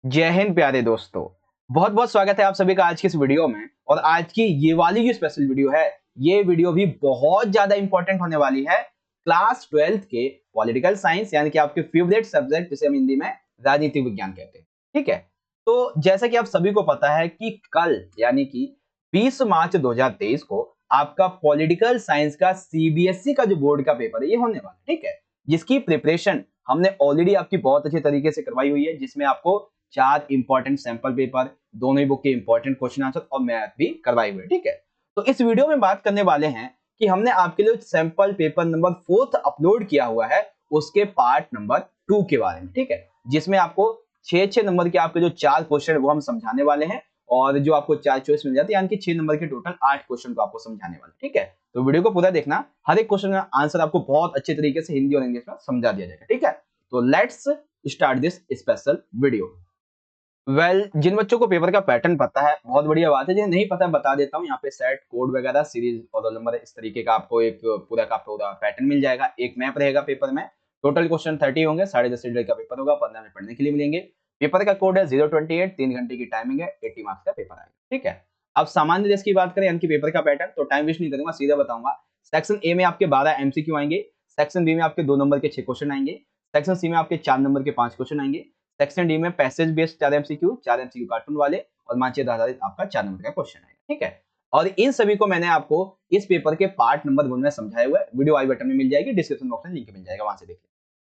जय हिंद प्यारे दोस्तों। बहुत बहुत स्वागत है आप सभी का आज की इस वीडियो में। और आज की ये वाली जो स्पेशल वीडियो है, ये वीडियो भी बहुत ज्यादा इंपॉर्टेंट होने वाली है क्लास 12th के पॉलिटिकल साइंस यानी कि आपके फेवरेट सब्जेक्ट जिसे हम हिंदी में राजनीति विज्ञान कहते हैं। ठीक है, तो जैसा कि आप सभी को पता है कि कल यानी कि 20 मार्च 2023 को आपका पॉलिटिकल साइंस का सीबीएसई का जो बोर्ड का पेपर है ये होने वाला है। ठीक है, जिसकी प्रिपरेशन हमने ऑलरेडी आपकी बहुत अच्छे तरीके से करवाई हुई है, जिसमें आपको 4 इंपॉर्टेंट सैंपल पेपर, दोनों ही बुक के इंपॉर्टेंट क्वेश्चन आंसर और मैथ भी करवाई हुई है। ठीक है, तो इस वीडियो में बात करने वाले हैं कि हमने आपके लिए सैंपल पेपर नंबर 4 अपलोड किया हुआ है, उसके पार्ट नंबर 2 के बारे में। ठीक है, जिसमें आपको 6 नंबर के आपके जो 4 क्वेश्चन है वो हम समझाने वाले हैं और जो आपको 4 चॉइस मिल जाती है, यानी कि 6 नंबर के टोटल 8 क्वेश्चन को आपको समझाने वाले। ठीक है, तो वीडियो को पूरा देखना, हर एक क्वेश्चन का आंसर आपको बहुत अच्छे तरीके से हिंदी और इंग्लिश में समझा दिया जाएगा। ठीक है, तो let's start this special video. जिन बच्चों को पेपर का पैटर्न पता है बहुत बढ़िया बात है, जिन्हें नहीं पता बता देता हूँ। यहाँ पे सेट कोड वगैरह सीरीज और रोल नंबर इस तरीके का आपको एक पूरा का पूरा पैटर्न मिल जाएगा। एक मैप रहेगा पेपर में, टोटल क्वेश्चन 30 होंगे, 10.5 रीडर का पेपर होगा, 15 मिनट पढ़ने के लिए मिलेंगे। पेपर का कोड है 028, 3 घंटे की टाइमिंग है, 80 मार्क्स का पेपर आएगा। ठीक है, अब सामान्य देश की बात करें यानी कि पेपर का पैटर्न, तो टाइम वेस्ट नहीं करूंगा, सीधा बताऊंगा। सेक्शन ए में आपके 12 एमसीक्यू आएंगे, सेक्शन बी में आपके 2 नंबर के 6 क्वेश्चन आएंगे, सेक्शन सी में आपके 4 नंबर के 5 क्वेश्चन आएंगे, सेक्शन डी में passage based 4 MCQ, 4 MCQ cartoon वाले और मानचित्र आधारित आपका 4 नंबर का क्वेश्चन आएगा। ठीक है, और इन सभी को मैंने आपको इस पेपर के पार्ट नंबर 1 में समझाया हुआ है। वीडियो आई बटन में मिल जाएगी, डिस्क्रिप्शन बॉक्स में लिंक मिल जाएगा, वहां से देखिए।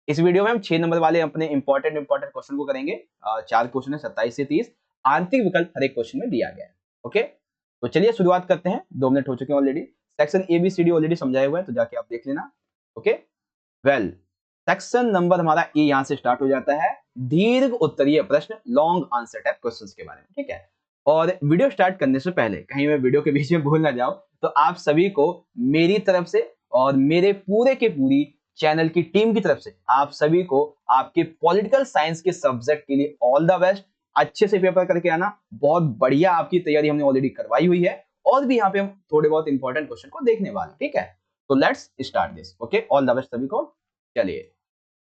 इस वीडियो में हम 6 नंबर वाले अपने इंपॉर्टेंट क्वेश्चन को करेंगे। 4 क्वेश्चन है, 27 से 30 आंतरिक विकल्प हर एक क्वेश्चन में दिया गया है। ओके, तो चलिए शुरुआत करते हैं। 2 मिनट हो चुके हैं already. Section A B C D already समझाया हुआ है, तो जाके आप देख लेना। ओके, वेल सेक्शन नंबर हमारा ए यहां से स्टार्ट हो जाता है, दीर्घ उत्तरीय प्रश्न, लॉन्ग आंसर टाइप क्वेश्चंस के बारे में। ठीक है, और वीडियो स्टार्ट करने से पहले कहीं मैं वीडियो के बीच में भूल ना जाऊं, तो आप सभी को मेरी तरफ से और मेरे पूरे के पूरी चैनल की टीम की तरफ से आप सभी को आपके पॉलिटिकल साइंस के सब्जेक्ट के लिए ऑल द बेस्ट। अच्छे से पेपर करके आना, बहुत बढ़िया आपकी तैयारी हमने ऑलरेडी करवाई हुई है और भी यहाँ पे हम थोड़े बहुत इंपॉर्टेंट क्वेश्चन को देखने वाले। ठीक है, तो let's start this. Okay, all the best सभी को। चलिए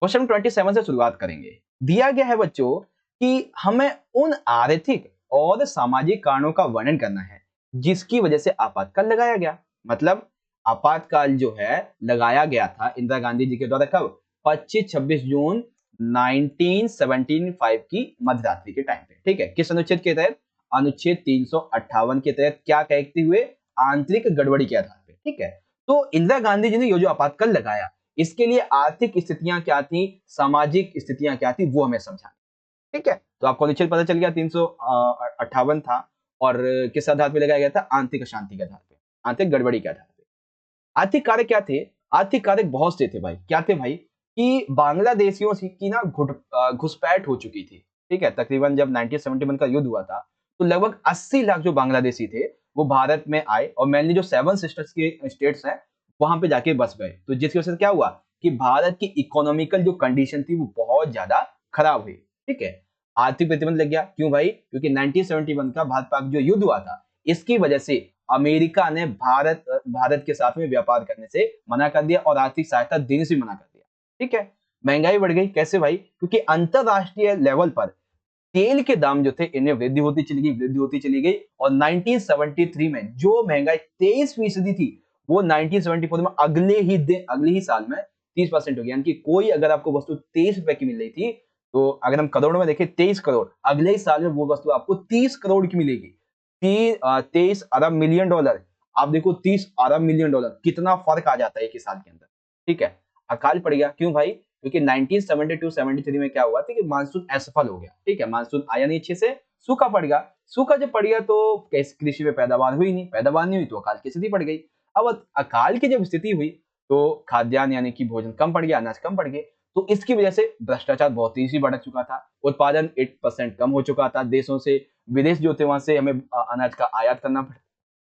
क्वेश्चन 27 से शुरुआत करेंगे। दिया गया है बच्चों कि हमें उन आर्थिक और सामाजिक कारणों का वर्णन करना है जिसकी वजह से आपातकाल लगाया गया। मतलब आपातकाल जो है लगाया गया था इंदिरा गांधी जी के द्वारा कब? 25-26 जून 1975 की मध्यरात्रि के टाइम पे। ठीक है, किस अनुच्छेद के तहत? अनुच्छेद 358 के तहत। क्या कहते हुए? आंतरिक गड़बड़ी के आधार पे। ठीक है, तो इंदिरा गांधी जी ने ये जो आपातकाल लगाया, इसके लिए आर्थिक स्थितियां क्या थी, सामाजिक स्थितियां क्या थी, वो हमें समझाना। ठीक है, तो आपको अनुच्छेद पता चल गया 358 था और किस आधार पे लगाया गया था? आंतरिक अशांति के आधार पे, आंतरिक गड़बड़ी के आधार पे। आर्थिक कारक क्या थे? आर्थिक कारक बहुत से थे भाई। क्या थे भाई? कि बांग्लादेशियों की ना घुसपैठ हो चुकी थी। ठीक है, तकरीबन जब 1971 का युद्ध हुआ था तो लगभग 80 लाख जो बांग्लादेशी थे वो भारत में आए और मेनली जो 7 सिस्टर्स के स्टेट्स हैं वहां पे जाके बस गए। तो जिसकी वजह से क्या हुआ कि भारत की इकोनॉमिकल जो कंडीशन थी वो बहुत ज्यादा खराब हुई। ठीक है, आर्थिक प्रतिबंध लग गया। क्यों भाई? क्योंकि 1971 का भारत पाक जो युद्ध हुआ था, इसकी वजह से अमेरिका ने भारत के साथ में व्यापार करने से मना कर दिया और आर्थिक सहायता देने से मना कर दिया। ठीक है, महंगाई बढ़ गई। कैसे भाई? क्योंकि अंतरराष्ट्रीय लेवल पर तेल के दाम जो थे इनमें वृद्धि होती चली गई, वृद्धि होती चली गई और 1973 में जो महंगाई 23% थी वो 1974 में अगले ही साल में 30% हो गया। यानी कि कोई अगर आपको वस्तु 23 रुपए की मिल रही थी, तो अगर हम करोड़ में देखें 23 करोड़, अगले ही साल में वो वस्तु आपको 30 करोड़ की मिलेगी। 23 अरब मिलियन डॉलर। आप देखो 30 अरब मिलियन डॉलर, कितना फर्क आ जाता है एक ही साल के अंदर। ठीक है, अकाल पड़ गया। क्यों भाई? क्योंकि 1972-73 में क्या हुआ था कि मानसून असफल हो गया। ठीक है, मानसून आया नहीं अच्छे से, सूखा पड़ गया। सूखा जब पड़ गया तो कृषि में पैदावार हुई नहीं, पैदावार नहीं हुई तो अकाल की स्थिति पड़ गई। अब अकाल की जब स्थिति हुई तो खाद्यान्न यानी कि भोजन कम पड़ गया, अनाज कम पड़ गए। तो इसकी वजह से भ्रष्टाचार बहुत तेजी से बढ़ चुका था, उत्पादन 8% कम हो चुका था, देशों से विदेश जो थे वहां से हमें अनाज का आयात करना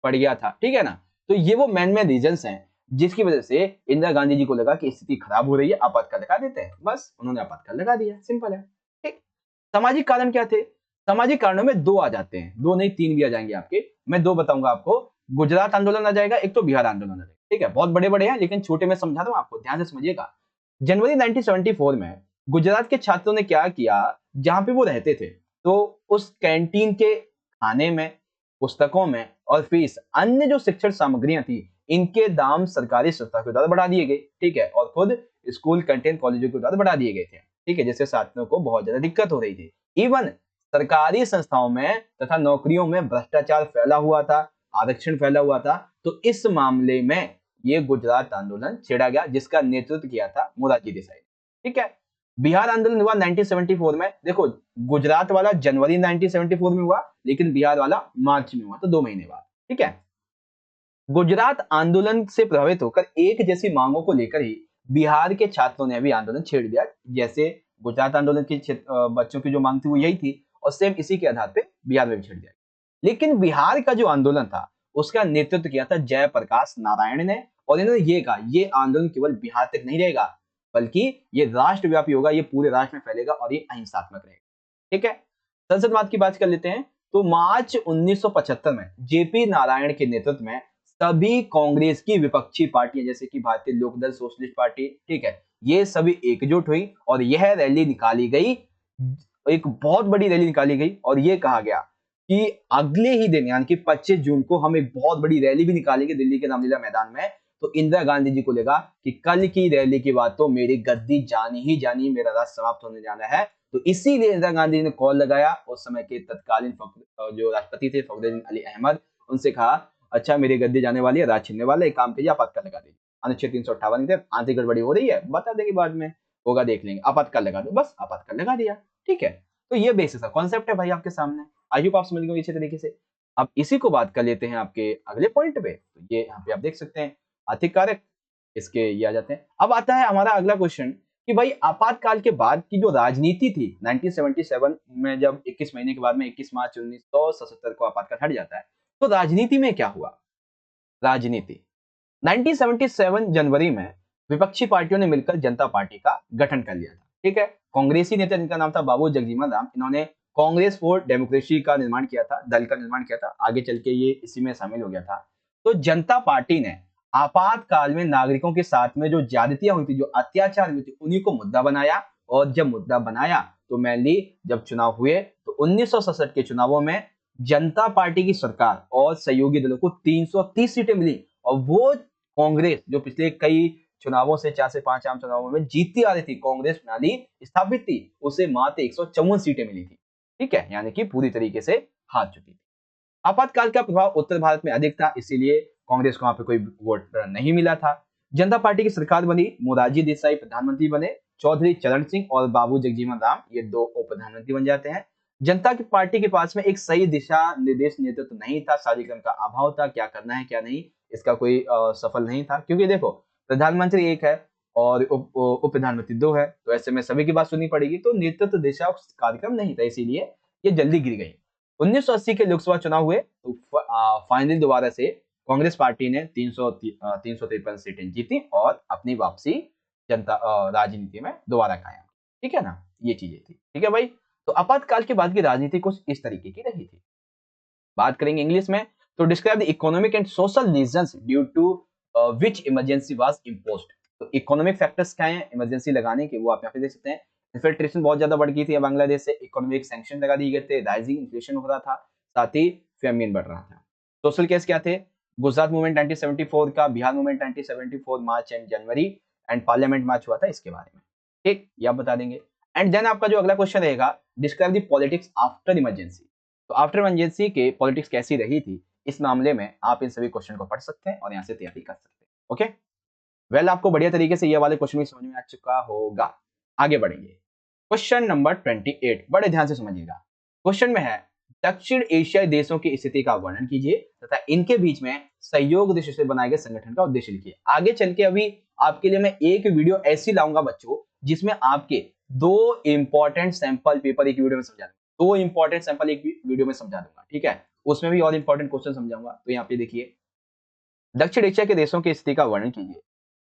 पड़ गया था। ठीक है ना, तो ये वो मेन रीजंस हैं जिसकी वजह से इंदिरा गांधी जी को लगा कि स्थिति खराब हो रही है, आपातकाल लगा देते हैं। बस उन्होंने आपातकाल लगा दिया, सिंपल है। ठीक, सामाजिक कारण क्या थे? सामाजिक कारणों में 2 आ जाते हैं, 2 नहीं 3 भी आ जाएंगे आपके। मैं 2 बताऊंगा आपको। गुजरात आंदोलन आ जाएगा, एक तो बिहार आंदोलन आ जाएगा। ठीक है, बहुत बड़े बड़े हैं लेकिन छोटे में समझा रहा हूं आपको, ध्यान से समझिएगा। जनवरी 1974 में गुजरात के छात्रों ने क्या किया, जहां पे वो रहते थे तो उस कैंटीन के खाने में, पुस्तकों में और फीस, अन्य जो शिक्षण सामग्रियां थी, इनके दाम सरकारी संस्था के द्वारा बढ़ा दिए गए, ठीक है, और खुद स्कूल कंटेंट कॉलेजों के द्वारा बढ़ा दिए गए थे, ठीक है, जिससे छात्रों को बहुत ज्यादा दिक्कत हो रही थी। इवन सरकारी संस्थाओं में तथा नौकरियों में भ्रष्टाचार फैला हुआ था, आरक्षण फैला हुआ था। तो इस मामले में ये गुजरात आंदोलन छेड़ा गया, जिसका नेतृत्व किया था मोरारजी देसाई, ठीक है। बिहार आंदोलन हुआ 1974 में। देखो, गुजरात वाला जनवरी 1974 में हुआ, लेकिन बिहार वाला मार्च में हुआ, तो 2 महीने बाद, ठीक है। गुजरात आंदोलन से प्रभावित होकर एक जैसी मांगों को लेकर ही बिहार के छात्रों ने भी आंदोलन छेड़ दिया। जैसे गुजरात आंदोलन के बच्चों की जो मांग थी वो यही थी, और सेम इसी के आधार पे बिहार में भी छेड़ दिया। लेकिन बिहार का जो आंदोलन था, उसका नेतृत्व किया था जयप्रकाश नारायण ने, और इन्होंने ये कहा, ये आंदोलन केवल बिहार तक नहीं रहेगा, बल्कि ये राष्ट्रव्यापी होगा, ये पूरे राष्ट्र में फैलेगा और ये अहिंसात्मक रहेगा, ठीक है। संसदवाद की बात कर लेते हैं। तो मार्च 1975 में जेपी नारायण के नेतृत्व में सभी कांग्रेस की विपक्षी पार्टियां, जैसे कि भारतीय लोकदल, सोशलिस्ट पार्टी, ठीक है, ये सभी एकजुट हुई और यह रैली निकाली गई, एक बहुत बड़ी रैली निकाली गई, और यह कहा गया कि अगले ही दिन यानी कि 25 जून को हम एक बहुत बड़ी रैली भी निकालेंगे दिल्ली के रामलीला मैदान में। तो इंदिरा गांधी जी को लगा कि कल की रैली के बाद तो मेरी गद्दी जानी ही जानी, मेरा राज समाप्त होने जाना है। तो इसीलिए इंदिरा गांधी ने कॉल लगाया, उस समय के तत्कालीन जो राष्ट्रपति थे फखरुद्दीन अली अहमद, उनसे कहा, अच्छा मेरी गद्दी जाने वाली है, राज छिनने वाला है, एक काम कीजिए आपातकाल लगा दीजिए। अनुच्छेद 358 थे, आंतरिक गड़बड़ी हो रही है, बता देंगे बाद में, होगा देख लेंगे, आपातकाल लगा दो, बस आपातकाल लगा दिया, ठीक है। तो ये बेसिस का कॉन्सेप्ट है भाई आपके सामने। आई होप आप समझ गए अच्छे तरीके से। अब इसी को बात कर लेते हैं आपके अगले पॉइंट पे। तो ये यहाँ पे आप देख सकते हैं आर्थिक कारक, इसके ये आ जाते हैं। अब आता है हमारा अगला क्वेश्चन कि भाई आपातकाल के बाद की जो राजनीति थी 1977 में, जब 21 महीने के बाद में 21 मार्च 1977 को आपातकाल हट जाता है, तो राजनीति में क्या हुआ। राजनीति 1977 जनवरी में विपक्षी पार्टियों ने मिलकर जनता पार्टी का गठन कर लिया था, ठीक है। कांग्रेसी नेता जिनका नाम था बाबू जगजीवन राम, इन्होंने कांग्रेस फॉर डेमोक्रेसी का निर्माण किया था, दल का निर्माण किया था, आगे चल के ये इसी में शामिल हो गया था। तो जनता पार्टी ने आपातकाल में नागरिकों के साथ में जो ज्यादतियां हुई थी, जो अत्याचार हुए थे, उन्हीं को मुद्दा बनाया। और जब मुद्दा बनाया तो मेनली जब चुनाव हुए तो 1967 के चुनावों में जनता पार्टी की सरकार और सहयोगी दलों को 330 सीटें मिली, और वो कांग्रेस जो पिछले कई चुनावों से 4 से 5 आम चुनावों में जीतती आ रही थी, कांग्रेस प्रणाली स्थापित थी, उसे मात्र 154 सीटें मिली थी, ठीक है, यानी कि पूरी तरीके से हार चुकी थी। आपातकाल का प्रभाव उत्तर भारत में अधिक था, इसीलिए कांग्रेस को वहां पे कोई वोट नहीं मिला था। जनता पार्टी की सरकार बनी, मोरारजी देसाई प्रधानमंत्री बने, चौधरी चरण सिंह और बाबू जगजीवन राम ये 2 उप प्रधानमंत्री बन जाते हैं। जनता की पार्टी के पास में एक सही दिशा निर्देश नेतृत्व नहीं था, साजिकरण का अभाव था, क्या करना है क्या नहीं, इसका कोई सफल नहीं था। क्योंकि देखो, प्रधानमंत्री एक है और उप प्रधानमंत्री 2 है, तो ऐसे में सभी की बात सुननी पड़ेगी, तो नेतृत्व दिशा कार्यक्रम नहीं था, इसीलिए ये जल्दी गिर गई। 1980 के लोकसभा चुनाव हुए तो फाइनली दोबारा से कांग्रेस पार्टी ने 353 सीटें जीती और अपनी वापसी जनता राजनीति में दोबारा कायम, ठीक है ना, ये चीजें थी, ठीक है भाई। तो आपातकाल के बाद की राजनीति कुछ इस तरीके की रही थी। बात करेंगे इंग्लिश में, तो describe the economic and social reasons due to which emergency was imposed. तो इकोनॉमिक फैक्टर्स क्या हैं इमरजेंसी लगाने के, वो आप यहाँ पे देख सकते हैं। इन्फिल्ट्रेशन बहुत ज्यादा बढ़ गई थी बांग्लादेश से, इकोनॉमिक सैंक्शन लगा दिए गए थे, राइजिंग इन्फ्लेशन हो रहा था, साथ ही फेमिन बढ़ रहा था। सोशल केस क्या थे, गुजरात मूवमेंट 1974 का, Bihar movement 1974 March and January, and parliament march हुआ था इसके बारे में, ठीक, ये आप बता देंगे। एंड देन आपका जो अगला क्वेश्चन रहेगा, describe the politics after emergency. तो आफ्टर इमरजेंसी के पॉलिटिक्स कैसी रही थी, इस मामले में आप इन सभी क्वेश्चन को पढ़ सकते हैं और यहाँ से तैयारी कर सकते हैं, ओके। वेल आपको बढ़िया तरीके से ये वाले क्वेश्चन भी समझ में आ चुका होगा। आगे बढ़ेंगे, क्वेश्चन नंबर 28, बड़े ध्यान से समझिएगा। क्वेश्चन में है, दक्षिण एशियाई देशों की स्थिति का वर्णन कीजिए तथा इनके बीच में सहयोग दृष्टि से बनाए गए संगठन का उद्देश्य लिखिए। आगे चल के अभी आपके लिए मैं एक वीडियो ऐसी लाऊंगा बच्चों, जिसमें आपके 2 इंपॉर्टेंट सैंपल पेपर एक वीडियो में समझा दूंगा, 2 इंपॉर्टेंट सैंपल एक वीडियो में समझा दूंगा, ठीक है, उसमें भी और इंपॉर्टेंट क्वेश्चन समझाऊंगा। तो यहाँ पे देखिए, दक्षिण एशिया के देशों की स्थिति का वर्णन कीजिए,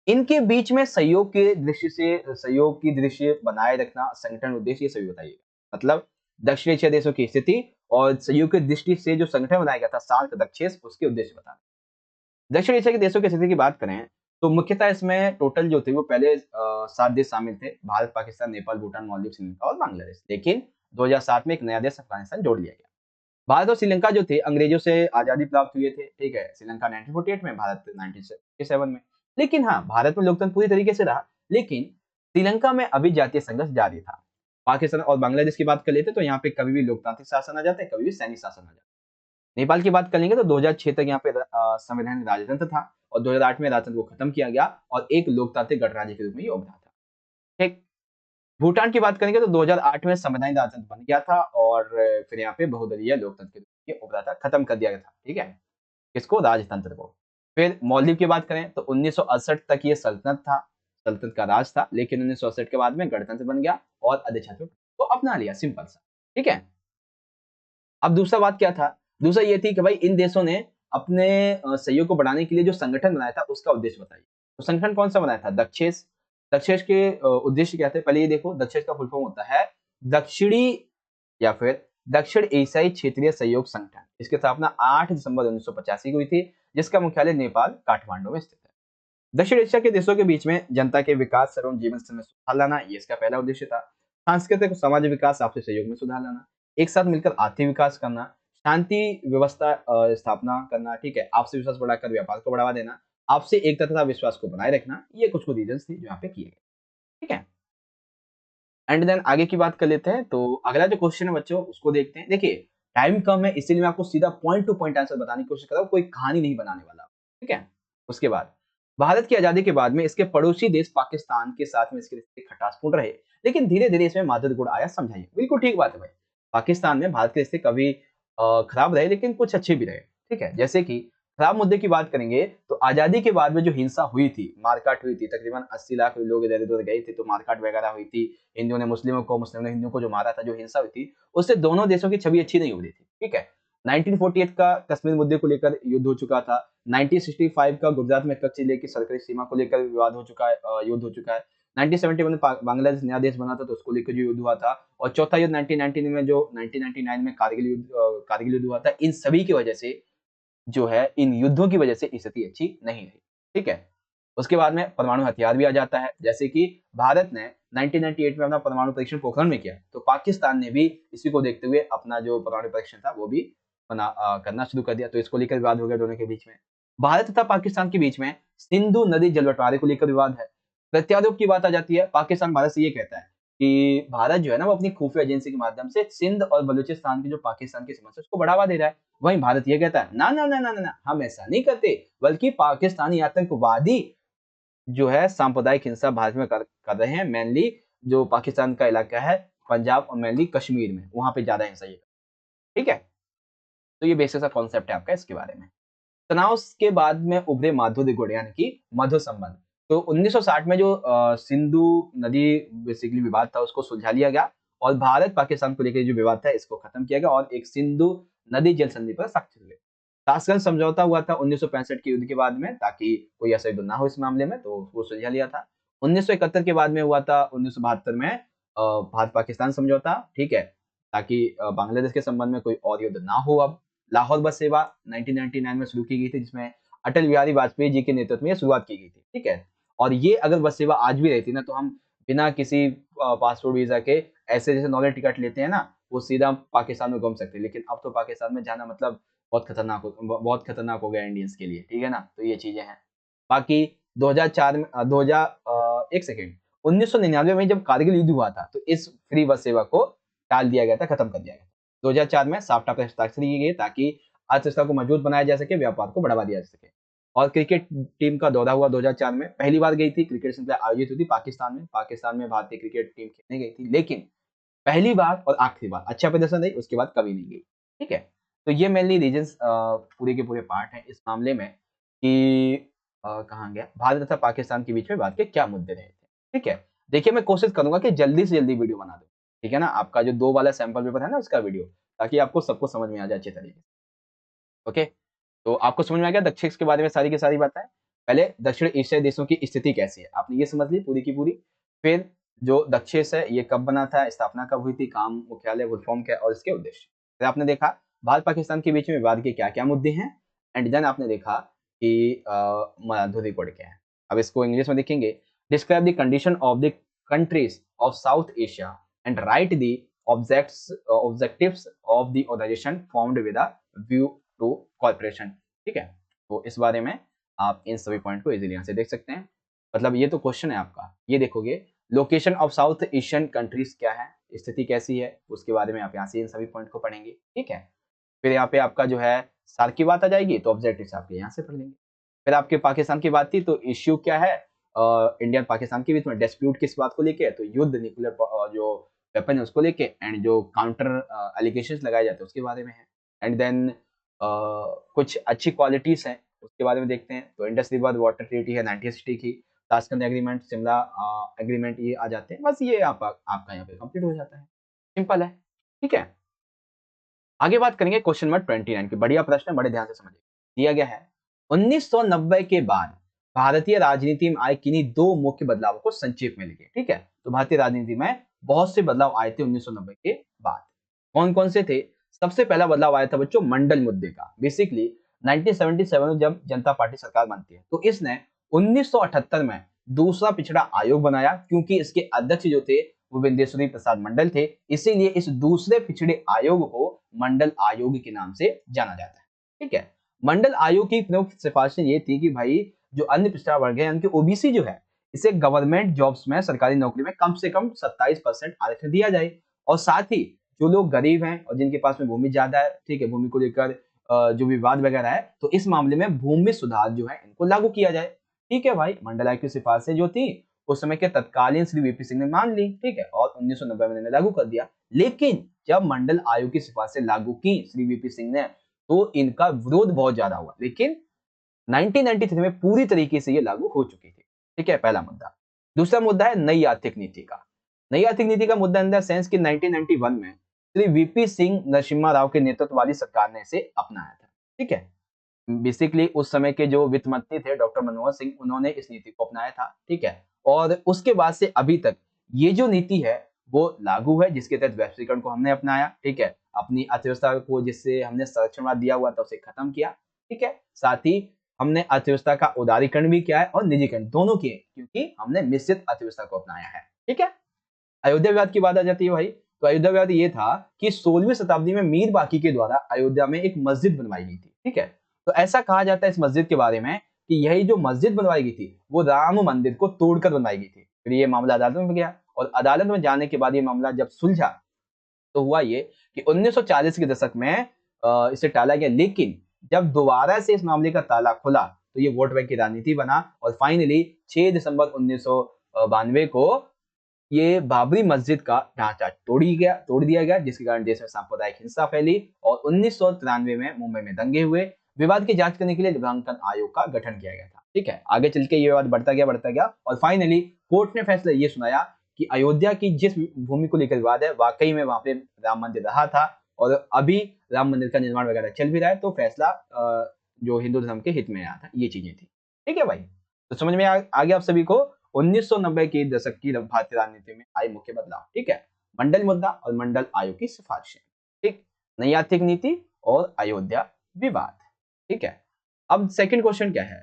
इनके बीच में सहयोग के दृष्टि से, सहयोग की दृश्य बनाए रखना संगठन उद्देश्य, ये सभी बताइएगा। मतलब दक्षिण एशिया देशों की स्थिति और सहयोग की दृष्टि से जो संगठन बनाया गया था सार्क दक्षेस, उसके उद्देश्य बताना। दक्षिण एशिया के देशों की स्थिति की बात करें तो मुख्यतः इसमें टोटल जो थे वो पहले 7 देश शामिल थे, भारत, पाकिस्तान, नेपाल, भूटान, मालदीव, श्रीलंका और बांग्लादेश। लेकिन 2007 में एक नया देश अफगानिस्तान जोड़ लिया गया। भारत और श्रीलंका जो थे अंग्रेजों से आजादी प्राप्त हुए थे, ठीक है। श्रीलंका 1948 में, भारत 1967 में। लेकिन हाँ, भारत में लोकतंत्र पूरी तरीके से रहा, लेकिन श्रीलंका में अभी जातीय संघर्ष जारी था। पाकिस्तान और बांग्लादेश की बात कर लेते तो यहाँ पे कभी भी लोकतांत्रिक शासन आ जाता है, कभी भी सैनिक शासन आ जाता है। नेपाल की बात कर लेंगे तो 2006 तक यहाँ पे संवैधानिक राजतंत्र था और 2008 में राजतंत्र को खत्म किया गया और एक लोकतांत्रिक गणराज्य के रूप में ये उभरा था। ठीक। भूटान की बात करेंगे तो 2008 में संवैधानिक राजतंत्र बन गया था और फिर यहाँ पे बहुदलीय लोकतंत्र के रूप में उभरा था, खत्म कर दिया गया था, ठीक है, किसको, राजतंत्र को। फिर मालदीव की बात करें तो 1968 तक ये सल्तनत था, सल्तनत का राज था, लेकिन 1968 के बाद में गणतंत्र बन गया और अध्यक्षत्व को अपना लिया, सिंपल सा, ठीक है। अब दूसरा बात क्या था, दूसरा ये थी कि भाई इन देशों ने अपने सहयोग को बढ़ाने के लिए जो संगठन बनाया था उसका उद्देश्य बताइए। तो संगठन कौन सा बनाया था, दक्षेस। दक्षेस के उद्देश्य क्या थे, पहले ये देखो, दक्षेस का फुल फॉर्म होता है दक्षिणी या फिर दक्षिण एशियाई क्षेत्रीय सहयोग संगठन। इसकी स्थापना 8 दिसंबर 1985 को हुई थी, जिसका मुख्यालय नेपाल काठमांडू में स्थित है। दक्षिण एशिया के देशों के बीच में जनता के विकास एवं जीवन स्तर में सुधार लाना, ये इसका पहला उद्देश्य था। सांस्कृतिक और सामाजिक विकास, आपसी सहयोग में सुधार लाना, एक साथ मिलकर आर्थिक विकास करना, शांति व्यवस्था स्थापना करना, ठीक है, आपसी विश्वास बढ़ाकर व्यापार को बढ़ावा देना, आपसी एकता तथा विश्वास को बनाए रखना, ये कुछ रीजंस थी जो यहाँ पे किए गए, ठीक है। एंड देन आगे की बात कर लेते हैं। तो अगला जो क्वेश्चन है बच्चों उसको देखते हैं। देखिए टाइम कम है, इसीलिए मैं आपको सीधा पॉइंट टू पॉइंट आंसर बताने की कोशिश कर रहा हूँ, कोई कहानी नहीं बनाने वाला, ठीक है। उसके बाद, भारत की आजादी के बाद में इसके पड़ोसी देश पाकिस्तान के साथ में इसके रिश्ते खटासपूर्ण रहे, लेकिन धीरे धीरे इसमें माधुर्य गुण आया, समझाइए। बिल्कुल ठीक बात है भाई, पाकिस्तान में भारत के रिश्ते कभी खराब रहे लेकिन कुछ अच्छे भी रहे, ठीक है। जैसे कि खराब मुद्दे की बात करेंगे तो आजादी के बाद में जो हिंसा हुई थी, मारकाट हुई थी, तकरीबन 80 लाख लोग इधर उधर गए थे, तो मारकाट वगैरह हुई थी, हिंदुओं ने मुस्लिमों को, मुस्लिमों ने हिंदुओं को जो मारा था, जो हिंसा हुई थी, उससे दोनों देशों की छवि अच्छी नहीं हो रही थी, ठीक है। 1948 का कश्मीर मुद्दे को लेकर युद्ध हो चुका था। 1965 का गुजरात में कच्छ जिले की सरकारी सीमा को लेकर विवाद हो चुका है, युद्ध हो चुका है। 1971 में बांग्लादेश नया देश बना था तो उसको लेकर जो युद्ध हुआ था, और चौथा युद्ध 1999 में, जो 1999 में कारगिल युद्ध हुआ था, इन सभी की वजह से जो है, इन युद्धों की वजह से स्थिति अच्छी नहीं रही, ठीक है। उसके बाद में परमाणु हथियार भी आ जाता है, जैसे कि भारत ने 1998 में अपना परमाणु परीक्षण पोखरण में किया, तो पाकिस्तान ने भी इसी को देखते हुए अपना जो परमाणु परीक्षण था वो भी करना शुरू कर दिया, तो इसको लेकर विवाद हो गया दोनों के बीच में। भारत तथा पाकिस्तान के बीच में सिंधु नदी जल बंटवारे को लेकर विवाद है। प्रत्यारोप की बात आ जाती है, पाकिस्तान भारत से ये कहता है कि भारत जो है ना, वो अपनी खुफिया एजेंसी के माध्यम से सिंध और बलूचिस्तान की जो पाकिस्तान की सीमा है उसको बढ़ावा दे रहा है। वहीं भारत ये कहता है, ना ना ना ना ना ना, हम ऐसा नहीं करते, बल्कि पाकिस्तानी आतंकवादी जो है सांप्रदायिक हिंसा भारत में कर रहे हैं, मेनली जो पाकिस्तान का इलाका है पंजाब और मेनली कश्मीर में, वहां पे ज्यादा हिंसा ये, ठीक है। तो ये बेसिक सा कॉन्सेप्ट है आपका इसके बारे में। तनाव के बाद में उभरे माधुर्य गुण, यानी कि मधुर संबंध। तो 1960 में जो सिंधु नदी बेसिकली विवाद था उसको सुलझा लिया गया, और भारत पाकिस्तान को लेकर जो विवाद था इसको खत्म किया गया, और एक सिंधु नदी जल संधि पर स्वाक्षर हुए। ताशकंद समझौता हुआ था 1965 के युद्ध के बाद में, ताकि कोई ऐसा युद्ध ना हो इस मामले में, तो वो सुलझा लिया था। 1971 के बाद में हुआ था 1972 में भारत पाकिस्तान समझौता, ठीक है, ताकि बांग्लादेश के संबंध में कोई और युद्ध ना हो। अब लाहौर बस सेवा 1999 में शुरू की गई थी, जिसमें अटल बिहारी वाजपेयी जी के नेतृत्व में शुरुआत की गई थी, ठीक है। और ये अगर बस सेवा आज भी रहती ना, तो हम बिना किसी पासपोर्ट वीजा के ऐसे जैसे नॉर्मल टिकट लेते हैं ना, वो सीधा पाकिस्तान में घूम सकते हैं। लेकिन अब तो पाकिस्तान में जाना मतलब बहुत खतरनाक हो गया इंडियंस के लिए, ठीक है ना। तो ये चीजें हैं। बाकी 2004 में एक सेकेंड 1999 में जब कारगिल युद्ध हुआ था, तो इस फ्री बस सेवा को टाल दिया गया था, खत्म कर दिया गया था। 2004 में साफ्टा पर हस्ताक्षर की गई ताकि अर्थव्यवस्था को मजबूत बनाया जा सके, व्यापार को बढ़ावा दिया जा सके। और क्रिकेट टीम का दौरा हुआ 2004 में, पहली बार गई थी, क्रिकेट श्रृंखला आयोजित हुई थी पाकिस्तान में भारतीय क्रिकेट टीम खेलने गई थी, लेकिन पहली बार और आखिरी बार अच्छा प्रदर्शन रही, उसके बाद कभी नहीं गई, ठीक है। तो ये मेनली रीजंस पूरे के पूरे पार्ट हैं इस मामले में कि कहाँ गया, भारत तथा पाकिस्तान के बीच में बात के क्या मुद्दे रहे थे, ठीक है। देखिए मैं कोशिश करूंगा कि जल्दी से जल्दी वीडियो बना दूं, ठीक है ना, आपका जो 2 वाला सैंपल पेपर है ना उसका वीडियो, ताकि आपको सबको समझ में आ जाए अच्छे तरीके से। ओके, तो आपको समझ में आ गया दक्षिण के बारे में सारी की सारी बातें। पहले दक्षिण एशियाई देशों की स्थिति कैसी है आपने ये समझ ली पूरी की पूरी। फिर जो दक्षिण है ये कब बना था, स्थापना कब हुई थी, काम, मुख्यालय, फुल फॉर्म क्या है और इसके उद्देश्य। फिर आपने देखा भारत पाकिस्तान के बीच में विवाद के क्या क्या मुद्दे हैं, एंड देन आपने देखा कि माधुरी कोड क्या है। अब इसको इंग्लिश में देखेंगे, describe the condition of the countries of South Asia and write the objectives of the organisation formed with a view to corporation. ठीक है, तो इस बारे में आप इन सभी पॉइंट को इजीली यहाँ से देख सकते हैं। मतलब ये तो क्वेश्चन है आपका, ये देखोगे location of south Asian countries क्या है, स्थिति कैसी है, उसके बारे में आप यहाँ से इन सभी पॉइंट को पढ़ेंगे। ठीक है, फिर यहाँ पे आपका जो है सार्क की बात आ जाएगी, तो ऑब्जेक्टिव्स आपके यहाँ से पढ़ लेंगे। फिर आपके पाकिस्तान की बात थी, तो इश्यू क्या है इंडिया पाकिस्तान के बीच में, डिस्प्यूट किस बात को लेके है, तो युद्ध, न्यूक्लियर जो वेपन है उसको लेके, एंड जो काउंटर एलिगेशंस लगाए जाते हैं उसके बारे में है। एंड देन कुछ अच्छी क्वालिटीज हैं उसके बारे में देखते हैं, तो इंडस रिवर वाटर ट्रीटी है 1960 की, ताशकंद एग्रीमेंट, शिमला एग्रीमेंट, ये आ जाते हैं। बस ये आपका यहाँ पे कंप्लीट हो जाता है, सिंपल है। ठीक है, आगे बात करेंगे क्वेश्चन नंबर 29 की। बढ़िया प्रश्न है, बड़े ध्यान से समझिए। दिया गया है 1990 के बाद भारतीय राजनीति में आए किन्हीं दो मुख्य बदलावों को संक्षेप में लिखिए। ठीक है, तो भारतीय राजनीति में बहुत से बदलाव आए थे 1990 के बाद। कौन कौन से थे? सबसे पहला बदलाव आया था बच्चों मंडल मुद्दे का। बेसिकली 1977 में जब जनता पार्टी सरकार बनती है, तो इसने 1978 में दूसरा पिछड़ा आयोग बनाया, क्योंकि इसके अध्यक्ष जो थे वो विंदेश्वरी प्रसाद मंडल थे, इसीलिए इस दूसरे पिछड़े आयोग को मंडल आयोग के नाम से जाना जाता है। ठीक है, मंडल आयोग की प्रमुख सिफारिशें ये थी कि भाई जो अन्य पिछड़ा वर्ग है, उनके ओबीसी जो है, इसे गवर्नमेंट जॉब्स में, सरकारी नौकरी में कम से कम 27% आरक्षण दिया जाए, और साथ ही जो लोग गरीब हैं और जिनके पास में भूमि ज्यादा है, ठीक है, भूमि को लेकर जो विवाद वगैरह है, तो इस मामले में भूमि सुधार जो है इनको लागू किया जाए। ठीक है भाई, मंडल आयोग की सिफारिशें जो थी उस समय के तत्कालीन श्री वीपी सिंह ने मान ली, ठीक है, और 1990 में इन्होंने लागू कर दिया। लेकिन जब मंडल आयोग की सिफारिशें लागू की श्री वीपी सिंह ने, तो इनका विरोध बहुत ज्यादा हुआ, लेकिन 1993 में पूरी तरीके से ये लागू हो चुकी थी। ठीक है, पहला मुद्दा। दूसरा मुद्दा है नई आर्थिक नीति का। नई आर्थिक नीति का मुद्दा इन द सेंस कि 1991 में श्री वीपी सिंह नरसिम्हा राव के नेतृत्व वाली सरकार ने इसे अपनाया था। ठीक है, बेसिकली उस समय के जो वित्त मंत्री थे डॉक्टर मनमोहन सिंह, उन्होंने इस नीति को अपनाया था। ठीक है, और उसके बाद से अभी तक ये जो नीति है वो लागू है, जिसके तहत वैश्वीकरण को हमने अपनाया। ठीक है, अपनी अर्थव्यवस्था को जिससे हमने संरक्षणवाद दिया हुआ था उसे खत्म किया। ठीक है, साथ ही हमने अर्थव्यवस्था का उदारीकरण भी किया है और निजीकरण दोनों किए, क्योंकि हमने मिश्रित अर्थव्यवस्था को अपनाया है। ठीक है, अयोध्या विवाद की बात आ जाती है भाई। तो अयोध्या विवाद ये था कि 16वीं शताब्दी में मीर बाकी के द्वारा अयोध्या में एक मस्जिद बनवाई गई थी। ठीक है, तो ऐसा कहा जाता है इस मस्जिद के बारे में कि यही जो मस्जिद बनवाई गई थी वो राम मंदिर को तोड़कर बनवाई गई थी। फिर ये मामला अदालत में गया, और अदालत में जाने के बाद ये मामला जब सुलझा, तो हुआ ये कि 1940 के दशक में इसे टाला गया। लेकिन जब दोबारा से इस मामले का ताला खुला, तो ये वोट बैंक की राजनीति बना, और फाइनली 6 दिसंबर 1992 को ये बाबरी मस्जिद का ढांचा तोड़ दिया गया, जिसके कारण देश में सांप्रदायिक हिंसा फैली, और 1993 में मुंबई में दंगे हुए। विवाद की जांच करने के लिए लेखांकन आयोग का गठन किया गया था। ठीक है, आगे चल के ये विवाद बढ़ता गया, और फाइनली कोर्ट ने फैसला ये सुनाया कि अयोध्या की जिस भूमि को लेकर विवाद है, वाकई में वहां पे राम मंदिर रहा था, और अभी राम मंदिर का निर्माण वगैरह चल भी रहा है, तो फैसला जो हिंदू धर्म के हित में आया था, ये चीजें थी। ठीक है भाई, तो समझ में आ गया आप सभी को 1990 के दशक की भारतीय राजनीति में आए मुख्य बदलाव। ठीक है, मंडल मुद्दा और मंडल आयोग की सिफारिशें, ठीक, नई आर्थिक नीति और अयोध्या विवाद। ठीक है, अब सेकंड क्वेश्चन क्या है?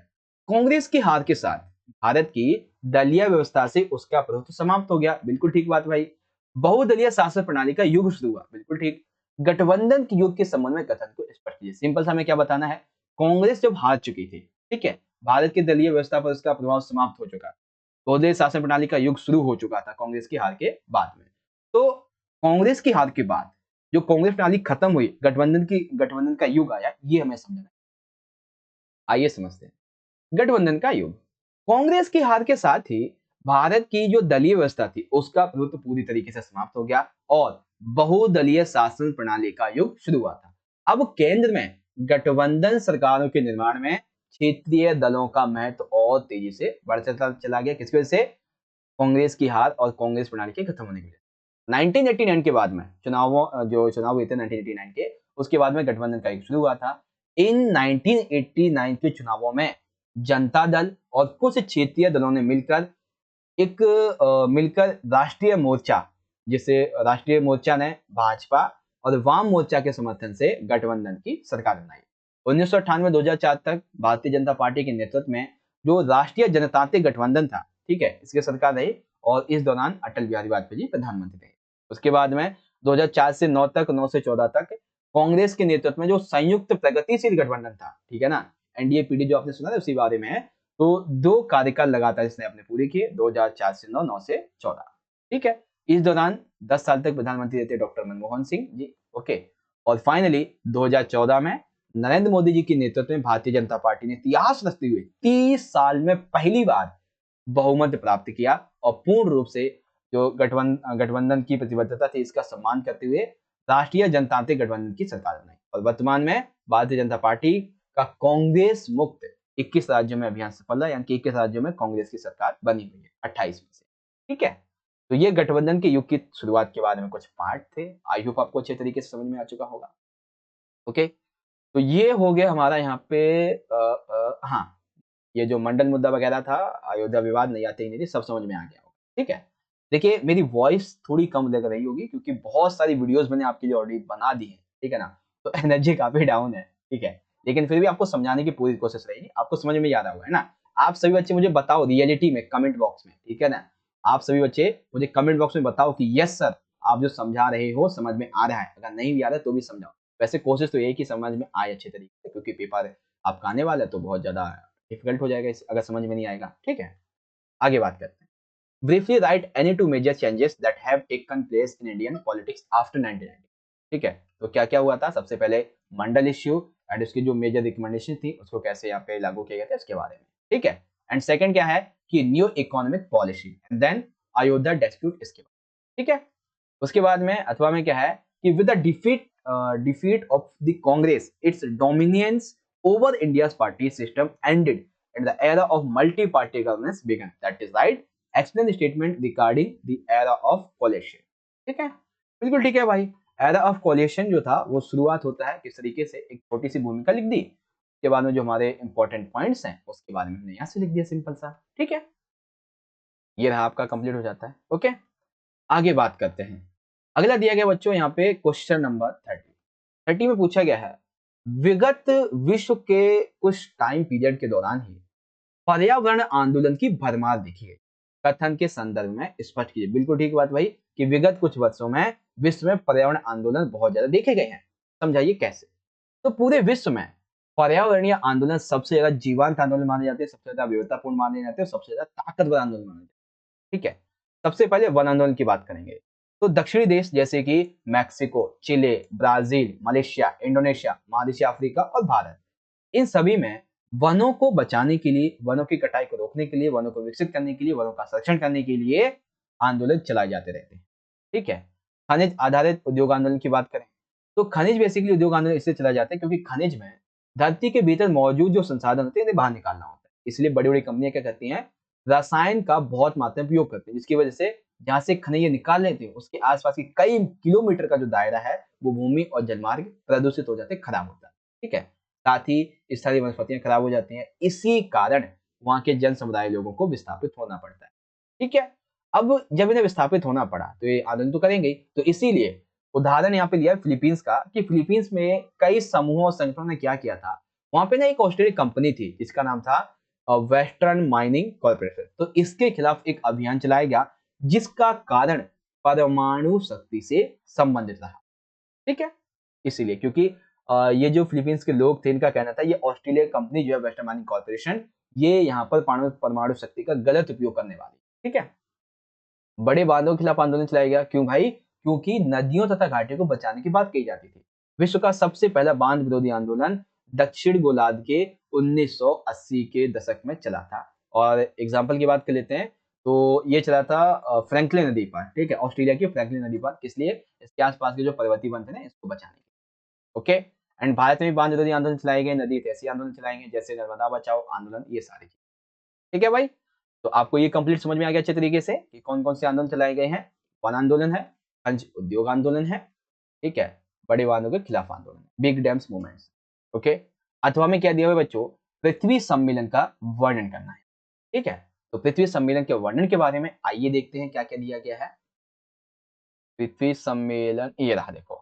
कांग्रेस की हार के साथ भारत की दलीय व्यवस्था से उसका प्रभुत्व समाप्त हो गया। बिल्कुल ठीक बात भाई। बहुदलीय शासन प्रणाली का युग शुरू हुआ। बिल्कुल ठीक। गठबंधन के युग के संबंध में कथन को स्पष्ट कीजिए। सिंपल सा हमें क्या बताना है, कांग्रेस जब हार चुकी थी, ठीक है, भारत की दलीय व्यवस्था पर उसका प्रभाव समाप्त हो चुका, बहुदलीय शासन प्रणाली का युग शुरू हो चुका था कांग्रेस की हार के बाद में। तो कांग्रेस की हार के बाद जो कांग्रेस प्रणाली खत्म हुई, गठबंधन का युग आया, ये हमें समझना है। आइए समझते हैं गठबंधन का युग। कांग्रेस की हार के साथ ही भारत की जो दलीय व्यवस्था थी उसका प्रभुत्व पूरी तरीके से समाप्त हो गया, और बहुदलीय शासन प्रणाली का युग शुरू हुआ था। अब केंद्र में गठबंधन सरकारों के निर्माण में क्षेत्रीय दलों का महत्व और तेजी से बढ़ता चला गया। किसकी वजह से? कांग्रेस की हार और कांग्रेस प्रणाली के खत्म होने के लिए। 1989 के बाद में जो चुनाव हुए थे 1989 के, उसके बाद में गठबंधन का युग शुरू हुआ था। इन 1989 के चुनावों में जनता दल और कुछ क्षेत्रीय दलों ने मिलकर राष्ट्रीय मोर्चा, जिसे राष्ट्रीय मोर्चा ने भाजपा और वाम मोर्चा के समर्थन से गठबंधन की सरकार बनाई। 1998-2004 तक भारतीय जनता पार्टी के नेतृत्व में जो राष्ट्रीय जनतांत्रिक गठबंधन था, ठीक है, इसकी सरकार रही, और इस दौरान अटल बिहारी वाजपेयी जी प्रधानमंत्री थे। उसके बाद में 2004 से 9 तक, 9 से 14 तक कांग्रेस के नेतृत्व में जो संयुक्त प्रगतिशील गठबंधन था, ठीक है ना, एनडीए पीडी जो आपने सुना था उसी बारे में है। तो 2 कार्यकाल लगातार इसने अपने पूरे किए, 2004 से 9, 9 से 14, ठीक है। इस दौरान 10 साल तक प्रधानमंत्री रहते डॉक्टर मनमोहन सिंह जी, ओके। और फाइनली 2014 में नरेंद्र मोदी जी के नेतृत्व में भारतीय जनता पार्टी ने इतिहास रचते हुए 30 साल में पहली बार बहुमत प्राप्त किया और पूर्ण रूप से जो गठबंधन की प्रतिबद्धता थी इसका सम्मान करते हुए राष्ट्रीय जनतांत्रिक गठबंधन की सरकार बनाई। और वर्तमान में भारतीय जनता पार्टी का कांग्रेस मुक्त 21 राज्यों में अभियान सफल है, यानी कि 21 राज्यों में कांग्रेस की सरकार बनी हुई है 28 में से, ठीक है। तो ये गठबंधन के युग की शुरुआत के बारे में कुछ पार्ट थे। आई होप आपको अच्छे तरीके से समझ में आ चुका होगा, ओके। तो ये हो गया हमारा यहाँ पे हाँ, ये जो मंडल मुद्दा वगैरह था, अयोध्या विवाद, नहीं आते ही नहीं थी, सब समझ में आ गया होगा, ठीक है। देखिए मेरी वॉइस थोड़ी कम लग रही होगी क्योंकि बहुत सारी वीडियोस मैंने आपके लिए ऑलरेडी बना दी है, ठीक है ना, तो एनर्जी काफी डाउन है, ठीक है। लेकिन फिर भी आपको समझाने की पूरी कोशिश रहेगी, आपको समझ में याद होगा, है ना। आप सभी बच्चे मुझे बताओ रियलिटी में कमेंट बॉक्स में, ठीक है ना। आप सभी बच्चे मुझे कमेंट बॉक्स में बताओ कि यस सर आप जो समझा रहे हो समझ में आ रहा है, अगर नहीं भी आ रहा है तो भी समझाओ। वैसे कोशिश तो यही कि समझ में आए अच्छे तरीके से, क्योंकि पेपर आपका आने वाला है तो बहुत ज्यादा डिफिकल्ट हो जाएगा अगर समझ में नहीं आएगा, ठीक है। आगे बात करते हैं। Briefly write any two major changes that have taken place in Indian politics after 1990, ठीक है। तो क्या क्या हुआ था, सबसे पहले मंडल इश्यू एंड उसकी जो मेजर रिकमेंडेशन थी उसको कैसे यहाँ पे लागू किया गया था इसके बारे में, ठीक है। एंड सेकंड क्या है कि new economic policy and then Ayodhya dispute इसके बाद, ठीक है। उसके बाद में अथवा में क्या है कि with the defeat of the Congress it's dominions over India's party system ended and the era of multi-party governance began. That is right. Explain the statement regarding the era of coalition. ठीक है, बिल्कुल ठीक है भाई। era of coalition जो था वो शुरुआत होता है किस तरीके से, एक छोटी सी भूमिका लिख दी, उसके बाद में जो हमारे इंपॉर्टेंट पॉइंट्स हैं उसके बारे में हमने यहाँ से लिख दिया सिंपल सा, ठीक है। ये रहा आपका कंप्लीट हो जाता है, ओके। आगे बात करते हैं। अगला दिया गया बच्चों यहाँ पे क्वेश्चन नंबर 30 में पूछा गया है, विगत विश्व के कुछ टाइम पीरियड के दौरान ही पर्यावरण आंदोलन की भरमार देखी गई, कथन के संदर्भ में स्पष्ट कीजिए। बिल्कुल ठीक बात भाई कि विगत कुछ वर्षों में विश्व में पर्यावरण आंदोलन बहुत ज्यादा देखे गए हैं, समझाइए कैसे। तो पूरे विश्व में पर्यावरणीय आंदोलन सबसे ज्यादा जीवंत आंदोलन माने जाते हैं, सबसे ज्यादा विविधतापूर्ण माने जाते हैं, सबसे ज्यादा ताकतवर आंदोलन माने जाते हैं, ठीक है। सबसे पहले वन आंदोलन की बात करेंगे। तो दक्षिणी देश जैसे कि मैक्सिको, चिले, ब्राजील, मलेशिया, इंडोनेशिया, महादेशीय अफ्रीका और भारत, इन सभी में वनों को बचाने के लिए, वनों की कटाई को रोकने के लिए, वनों को विकसित करने के लिए, वनों का संरक्षण करने के लिए आंदोलन चलाए जाते रहते हैं, ठीक है। खनिज आधारित उद्योग आंदोलन की बात करें तो खनिज बेसिकली उद्योग आंदोलन इसलिए चलाए जाते हैं क्योंकि खनिज में धरती के भीतर मौजूद जो संसाधन होते हैं उन्हें बाहर निकालना होता है, इसलिए बड़ी बड़ी कंपनियां क्या करती हैं, रसायन का बहुत मात्रा में उपयोग करते हैं, जिसकी वजह से जहां से खनिज निकाल लेते हैं उसके आसपास के कई किलोमीटर का जो दायरा है वो भूमि और जलमार्ग प्रदूषित हो जाते हैं, खराब होता है, ठीक है। साथ ही स्थानीय वनस्पतियां खराब हो जाती हैं, इसी कारण वहां के जन समुदाय लोगों को विस्थापित होना पड़ता है, ठीक है। अब जब इन्हें विस्थापित होना पड़ा तो ये आंदोलन तो करेंगे ही, तो इसीलिए उदाहरण यहाँ पे लिया है फिलीपींस का, कि फिलीपींस में कई समूहों और संगठनों ने क्या किया था, वहां पे ना एक ऑस्ट्रेलियन कंपनी थी जिसका नाम था वेस्टर्न माइनिंग कॉर्पोरेशन, तो इसके खिलाफ एक अभियान चलाया गया जिसका कारण परमाणु शक्ति से संबंधित रहा, ठीक है। इसीलिए क्योंकि ये जो फिलीपींस के लोग थे इनका कहना था ये ऑस्ट्रेलिया कंपनी जो है वेस्टर्न माइनिंग कॉर्पोरेशन, ये यहाँ पर परमाणु शक्ति का गलत उपयोग करने वाली, ठीक है। बड़े बांधों के खिलाफ आंदोलन चलाया गया, क्यों भाई, क्योंकि नदियों तथा घाटियों को बचाने की बात कही जाती थी। विश्व का सबसे पहला बांध विरोधी आंदोलन दक्षिण गोलार्ध के 1980 के दशक में चला था, और एग्जाम्पल की बात कर लेते हैं तो ये चला था फ्रैंकलिन नदी पर, ठीक है, ऑस्ट्रेलिया की फ्रैंकलिन नदी पर, किस लिए, इसके आसपास के जो पर्वतीय वन थे ना इसको बचाने के लिए, ओके। एंड भारत में भी बांध विरोधी आंदोलन चलाए गए, नदी तैसी आंदोलन चलाए गए जैसे नर्मदा बचाओ आंदोलन, ये सारी चीजें, ठीक है भाई। तो आपको ये कंप्लीट समझ में आ गया अच्छे तरीके से कि कौन कौन से आंदोलन चलाए गए हैं। वन आंदोलन है, खनिज उद्योग आंदोलन है, ठीक है, बड़े बांधों के खिलाफ आंदोलन, बिग डैम्स मूवमेंट्स, ओके। अथवा में क्या दिया हुआ बच्चों, पृथ्वी सम्मेलन का वर्णन करना है, ठीक है। तो पृथ्वी सम्मेलन के वर्णन के बारे में आइए देखते हैं क्या क्या दिया गया है। पृथ्वी सम्मेलन ये रहा, देखो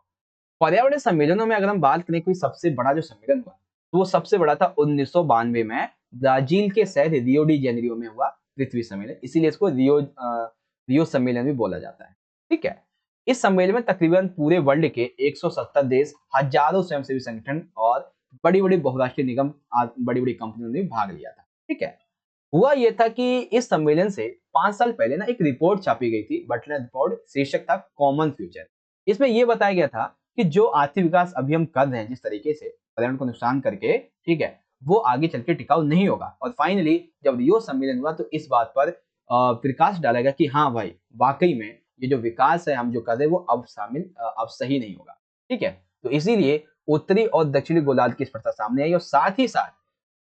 पर्यावरण सम्मेलनों में अगर हम बात करें कोई सबसे बड़ा जो सम्मेलन हुआ तो वो सबसे बड़ा था 1992 में ब्राजील के शहर रियो डी जेनेरियो में हुआ पृथ्वी सम्मेलन, इसीलिए इसको रियो सम्मेलन भी बोला जाता है, ठीक है। इस सम्मेलन में तकरीबन पूरे वर्ल्ड के 170 देश, हजारों स्वयंसेवी संगठन और बड़ी बड़ी बहुराष्ट्रीय निगम, बड़ी बड़ी कंपनियों ने भाग लिया था। ठीक है, हुआ ये था कि इस सम्मेलन से 5 साल पहले ना एक रिपोर्ट छापी गई थी, बटलर रिपोर्ट, शीर्षक था कॉमन फ्यूचर। इसमें यह बताया गया था कि जो आर्थिक विकास अभी हम कर रहे हैं जिस तरीके से पर्यावरण को नुकसान करके, ठीक है, वो आगे चल के टिकाऊ नहीं होगा। और फाइनली जब रियो सम्मेलन हुआ तो इस बात पर प्रकाश डाला गया कि हाँ भाई, वाकई में ये जो विकास है हम जो कर रहे हैं वो अब सही नहीं होगा। ठीक है, तो इसीलिए उत्तरी और दक्षिणी गोलार्ध की स्पर्धा सामने आई और साथ ही साथ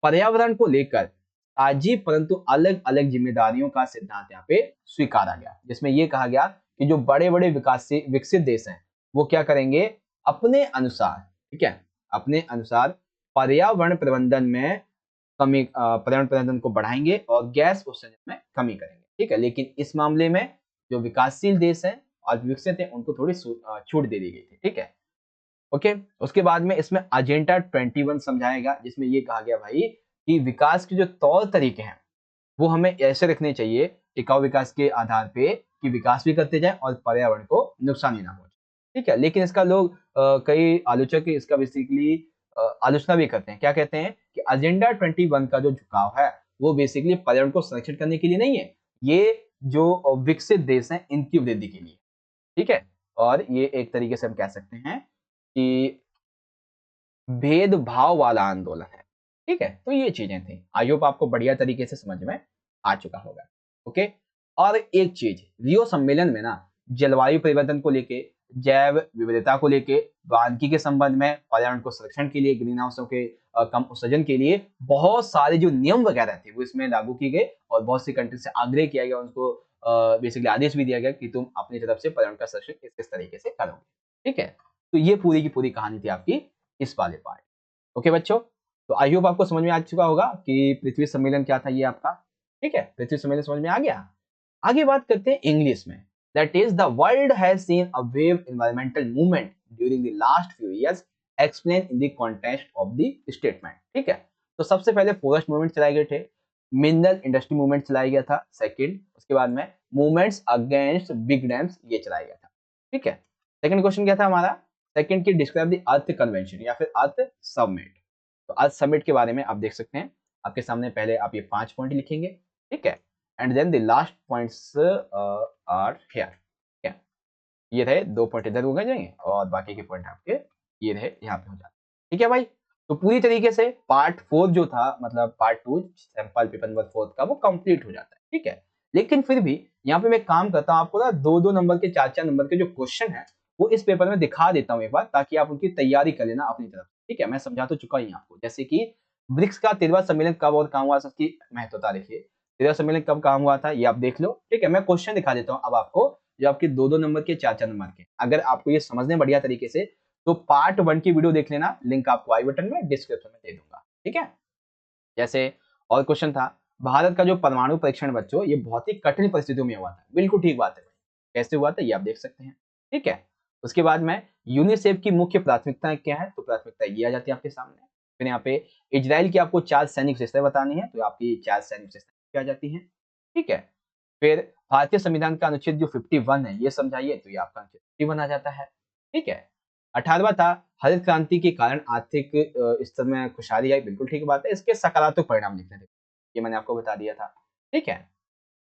पर्यावरण को लेकर अजीब परंतु अलग अलग जिम्मेदारियों का सिद्धांत यहाँ पे स्वीकारा गया, जिसमें यह कहा गया कि जो बड़े बड़े विकसित देश हैं वो क्या करेंगे, अपने अनुसार, ठीक है, अपने अनुसार पर्यावरण प्रबंधन को बढ़ाएंगे और गैस उत्सर्जन में कमी करेंगे। ठीक है, लेकिन इस मामले में जो विकासशील देश हैं और विकसित हैं उनको थोड़ी छूट दे दी गई थी। ठीक है, ओके। उसके बाद में इसमें एजेंडा 21 समझाया गया, जिसमें ये कहा गया भाई कि विकास के जो तौर तरीके हैं वो हमें ऐसे रखने चाहिए टिकाऊ विकास के आधार पे कि विकास भी करते जाएं और पर्यावरण को नुकसान ही ना पहुंचे। ठीक है, लेकिन इसका लोग कई आलोचक इसका बेसिकली आलोचना भी करते हैं। क्या कहते हैं कि एजेंडा 21 का जो झुकाव है वो बेसिकली पर्यावरण को संरक्षित करने के लिए नहीं है, ये जो विकसित देश हैं इनकी वृद्धि के लिए। ठीक है, और ये एक तरीके से हम कह सकते हैं कि भेदभाव वाला आंदोलन है। ठीक है, तो ये चीजें थी। आई होप आपको बढ़िया तरीके से समझ में आ चुका होगा। ओके, और एक चीज, रियो सम्मेलन में ना जलवायु परिवर्तन को लेके, जैव विविधता को लेके, वानिकी के संबंध में, पर्यावरण को संरक्षण के लिए, ग्रीन हाउसों के कम उत्सर्जन के लिए बहुत सारे जो नियम वगैरह थे वो इसमें लागू किए गए और बहुत सी कंट्री से आग्रह किया गया, उनको बेसिकली आदेश भी दिया गया कि तुम अपनी तरफ से पर्यावरण का संरक्षण इस तरीके से करोगे। ठीक है, तो ये पूरी की पूरी कहानी थी आपकी इस वाले पार्ट। ओके बच्चों, तो आई होप आपको समझ में आ चुका होगा कि पृथ्वी सम्मेलन क्या था ये आपका। ठीक है, पृथ्वी सम्मेलन समझ में आ गया। आगे बात करते हैं इंग्लिश में। That is the world has seen a wave environmental movement during the last few years, explain in the context of the statement. ठीक है, तो सबसे पहले फॉरेस्ट मूवमेंट चलाए गए थे, मिनरल इंडस्ट्री मूवमेंट चलाया गया था सेकंड, उसके बाद में मूवमेंट्स अगेंस्ट बिग डैम्स ये चलाया गया था। ठीक है, सेकंड क्वेश्चन क्या था हमारा, सेकंड की डिस्क्राइब द अर्थ कन्वेंशन या फिर अर्थ समिट। तो अर्थ समिट के बारे में आप देख सकते हैं आपके सामने, पहले आप ये 5 पॉइंट लिखेंगे। ठीक है, and then the last points are here. ठीक है, ये रहे 2 पॉइंट इधर हो जाएंगे और बाकी के पॉइंट आपके ये रहे यहाँ पे हो जाते। ठीक है भाई, तो पूरी तरीके से पार्ट 4 जो था, मतलब पार्ट 2 सैंपल पेपर नंबर 4 का, वो कंप्लीट हो जाता है। ठीक है, लेकिन फिर भी यहाँ पे मैं काम करता हूँ, आपको ना 2-2 नंबर के 4-4 नंबर के जो क्वेश्चन है वो इस पेपर में दिखा देता हूँ एक बार, ताकि आप उनकी तैयारी कर लेना अपनी तरफ। ठीक है, मैं समझा तो चुका ही आपको, जैसे कि ब्रिक्स का 13वां सम्मेलन कब और कहाँ हुआ, सबकी महत्वता देखिए। 13वां सम्मेलन कब कहाँ हुआ था ये आप देख लो। ठीक है, मैं क्वेश्चन दिखा देता हूँ अब आपको, जो आपके 2-2 नंबर के 4-4 नंबर के। अगर आपको ये समझने बढ़िया तरीके से, तो पार्ट 1 की वीडियो देख लेना, लिंक आपको आई बटन में डिस्क्रिप्शन में दे दूंगा। ठीक है, जैसे और क्वेश्चन था, भारत का जो परमाणु परीक्षण बच्चों ये बहुत ही कठिन परिस्थितियों में हुआ था। बिल्कुल ठीक बात है भाई, कैसे हुआ था ये आप देख सकते हैं। ठीक है, उसके बाद में यूनिसेफ की मुख्य प्राथमिकताएं क्या है, तो प्राथमिकता ये आ जाती है आपके सामने। फिर यहाँ पे इजराइल की आपको 4 सैनिक विशेषताएं बतानी है, तो आपकी 4 सैनिक विशेषताएं क्या आ जाती है। ठीक है, फिर भारतीय संविधान का अनुच्छेद जो 51 है ये समझाइए, तो ये आपका अनुच्छेद 51 आ जाता है। ठीक है, 18वां था, हरित क्रांति के कारण आर्थिक स्तर में खुशहाली आई। बिल्कुल ठीक बात है, इसके सकारात्मक परिणाम लिखने थे, ये मैंने आपको बता दिया था। ठीक है,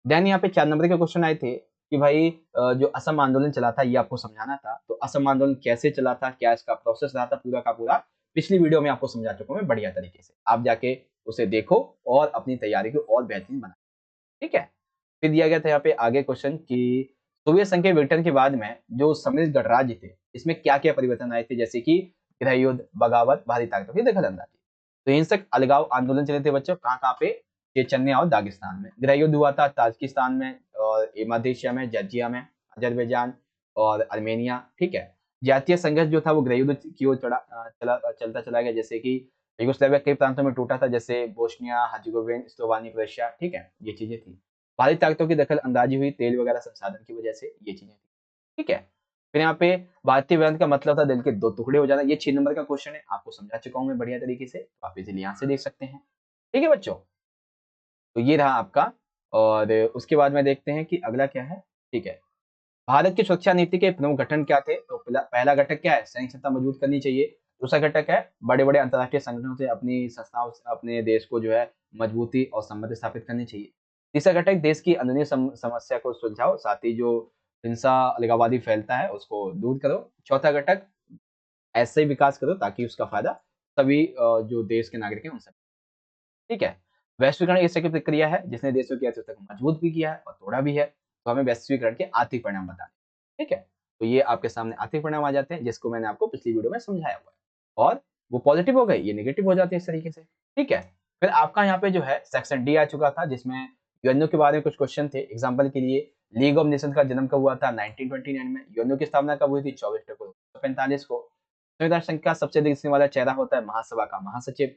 देन यहाँ पे 4 नंबर के क्वेश्चन आए थे कि भाई जो असम आंदोलन चला था ये आपको समझाना था, तो असम आंदोलन कैसे चला था, क्या इसका प्रोसेस रहा था पूरा का पूरा, पिछली वीडियो में आपको समझा चुका हूं मैं बढ़िया तरीके से। आप जाके उसे देखो और अपनी तैयारी को और बेहतरीन बनाओ। ठीक है, फिर दिया गया था यहाँ पे आगे क्वेश्चन कि सोवियत संघ के विघटन के बाद में जो सम्मिलित गणराज्य थे इसमें क्या क्या परिवर्तन आए थे, जैसे कि गृह युद्ध, बगावत, बाहरी ताकतों की दखलअंदाजी। तो हिंसक अलगाव आंदोलन चले थे बच्चों, कहाँ कहाँ पे, चेचन्या और दागिस्तान में। गृह युद्ध हुआ था ताजिकिस्तान में और मध्य एशिया में, जॉर्जिया में, अजरबैजान और अर्मेनिया। ठीक है, जातीय संघर्ष जो था वो गृह युद्ध की ओर चलता चला गया, जैसे कि यूगोस्लाविया कई प्रांतों में टूटा था, जैसे बोस्निया हर्जेगोविन, स्लोवानी, क्रोएशिया। ठीक है, ये चीजें थी। बाहरी ताकतों की दखल अंदाजी हुई तेल वगैरह संसाधन की वजह से, ये चीजें थी। ठीक है, फिर यहाँ पे भारतीय वेदांत का मतलब था दिल के 2 टुकड़े हो जाना। ये 6 नंबर का क्वेश्चन है, आपको समझा चुका हूं मैं बढ़िया तरीके से, तो आप इजीली यहाँ से देख सकते हैं। ठीक है बच्चों, तो ये रहा आपका, और उसके बाद में देखते हैं कि अगला क्या है। ठीक है, भारत की सुरक्षा नीति के प्रमुख गठन क्या थे? तो पहला घटक क्या है? सैन्य क्षमता मजबूत करनी चाहिए। दूसरा घटक है बड़े-बड़े अंतर्राष्ट्रीय संगठनों से अपनी संस्थाओं से अपने देश को जो है मजबूती और संबंध स्थापित करनी चाहिए। तीसरा घटक देश की अंदरूनी समस्या को सुलझाओ, साथ ही जो हिंसा अलगाववादी फैलता है उसको दूर करो। चौथा घटक ऐसे ही विकास करो ताकि उसका फायदा सभी जो देश के नागरिक हैं उनसे, ठीक है? वैश्वीकरण एक ऐसी प्रक्रिया है जिसने देशों की अर्थव्यवस्था को मजबूत भी किया है और तोड़ा भी है। तो हमें वैश्वीकरण के आर्थिक परिणाम बताने हैं, ठीक है? तो ये आपके सामने आर्थिक परिणाम आ जाते हैं जिसको मैंने आपको पिछली वीडियो में समझाया हुआ है और वो पॉजिटिव हो गए, ये नेगेटिव हो जाते हैं इस तरीके से, ठीक है? फिर आपका यहाँ पे जो है सेक्शन डी आ चुका था जिसमें यूएनओ के बारे में कुछ क्वेश्चन थे। एग्जाम्पल के लिए लीग ऑफ नेशंस का जन्म कब हुआ था? 1929 में। यूएनओ की स्थापना कब हुई थी? 24 अक्टूबर 1945 को। संविधान संघ का सबसे अधिक दिखने वाला चेहरा होता है महासभा का महासचिव,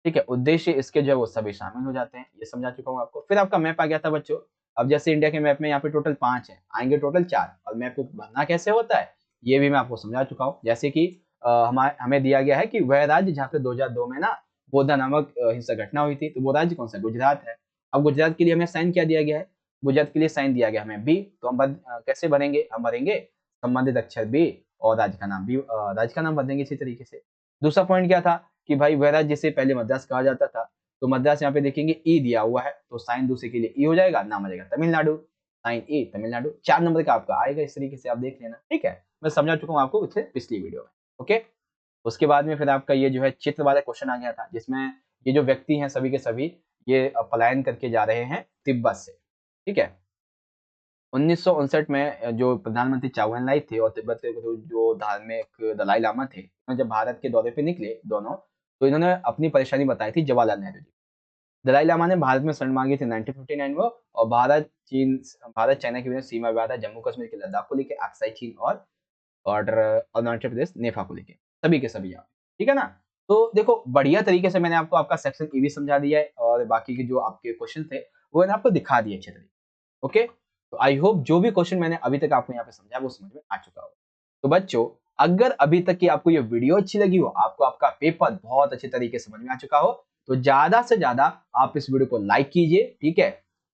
ठीक है? उद्देश्य इसके जो है वो सभी शामिल हो जाते हैं, ये समझा चुका हूँ आपको। फिर आपका मैप आ गया था बच्चों। अब जैसे इंडिया के मैप में यहाँ पे टोटल 5 है, आएँगे टोटल 4 और मैप को भरना कैसे होता है, ये भी मैं आपको समझा चुका हूँ। जैसे कि हमें दिया गया है कि वह राज्य जहाँ पे 2002 में ना गोधा नामक हिंसक घटना हुई थी, तो वो राज्य कौन-सा है? गुजरात है। अब गुजरात के लिए हमें साइन क्या दिया गया है? गुजरात के लिए साइन दिया गया हमें बी, तो हम कैसे भरेंगे? हम भरेंगे संबंधित अक्षर बी और राज्य का नाम बी, राज्य का नाम भर देंगे इसी तरीके से। दूसरा पॉइंट क्या था कि भाई वह राज्य जिसे पहले मद्रास कहा जाता था, तो मद्रास यहाँ पे देखेंगे ई दिया हुआ है, तो साइन दूसरे के लिए ई हो जाएगा, नाम आ जाएगा तमिलनाडु, साइन ई तमिलनाडु। 4 नंबर का आपका आएगा, इस तरीके से आप देख लेना, ठीक है? मैं समझा चुका हूँ आपको इससे पिछली वीडियो में, ओके? उसके बाद में फिर आपका ये जो है चित्र वाला क्वेश्चन आ गया था, जिसमें ये जो व्यक्ति हैं सभी के सभी ये पलायन करके जा रहे हैं तिब्बत से, ठीक है? 1959 में जो प्रधानमंत्री चाउ एन लाई थे और तिब्बत के जो धार्मिक दलाई लामा थे, जब भारत के दौरे पे निकले दोनों, तो इन्होंने अपनी परेशानी बताई थी जवाहरलाल नेहरू जी। दलाई लामा ने भारत में शरण मांगी थी 1959 में और भारत चाइना के बीच सीमा विवाद है जम्मू कश्मीर के लद्दाख को लेके, अक्साई चीन और अरुणाचल प्रदेश नेफा को लेके, सभी के सभी यहाँ, ठीक है ना? तो देखो बढ़िया तरीके से मैंने आपको आपका सेक्शन ए भी समझा दिया है और बाकी के जो आपके क्वेश्चन थे वो मैंने आपको दिखा दिए अच्छे तरीके, ओके? तो आई होप जो भी क्वेश्चन मैंने अभी तक आपको यहाँ पे समझाया वो समझ में आ चुका होगा। तो बच्चों अगर अभी तक की आपको ये वीडियो अच्छी लगी हो, आपको आपका पेपर बहुत अच्छे तरीके से समझ में आ चुका हो, तो ज्यादा से ज्यादा आप इस वीडियो को लाइक कीजिए, ठीक है?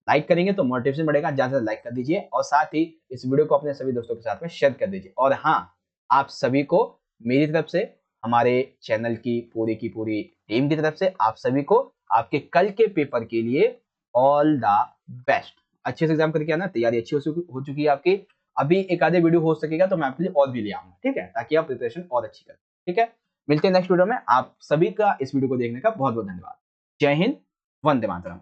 लाइक करेंगे तो मोटिवेशन बढ़ेगा, ज्यादा से लाइक कर दीजिए और साथ ही इस वीडियो को अपने सभी दोस्तों के साथ में शेयर कर दीजिए। और हाँ, आप सभी को मेरी तरफ से, हमारे चैनल की पूरी टीम की तरफ से आप सभी को आपके कल के पेपर के लिए ऑल द बेस्ट। अच्छे से एग्जाम करके आना, तैयारी अच्छी हो चुकी है आपकी। अभी एक आधे वीडियो हो सकेगा तो मैं आपके लिए और भी ले आऊंगा, ठीक है? ताकि आप प्रिपरेशन और अच्छी करें, ठीक है? मिलते हैं नेक्स्ट वीडियो में। आप सभी का इस वीडियो को देखने का बहुत बहुत धन्यवाद। जय हिंद, वंदे मातरम।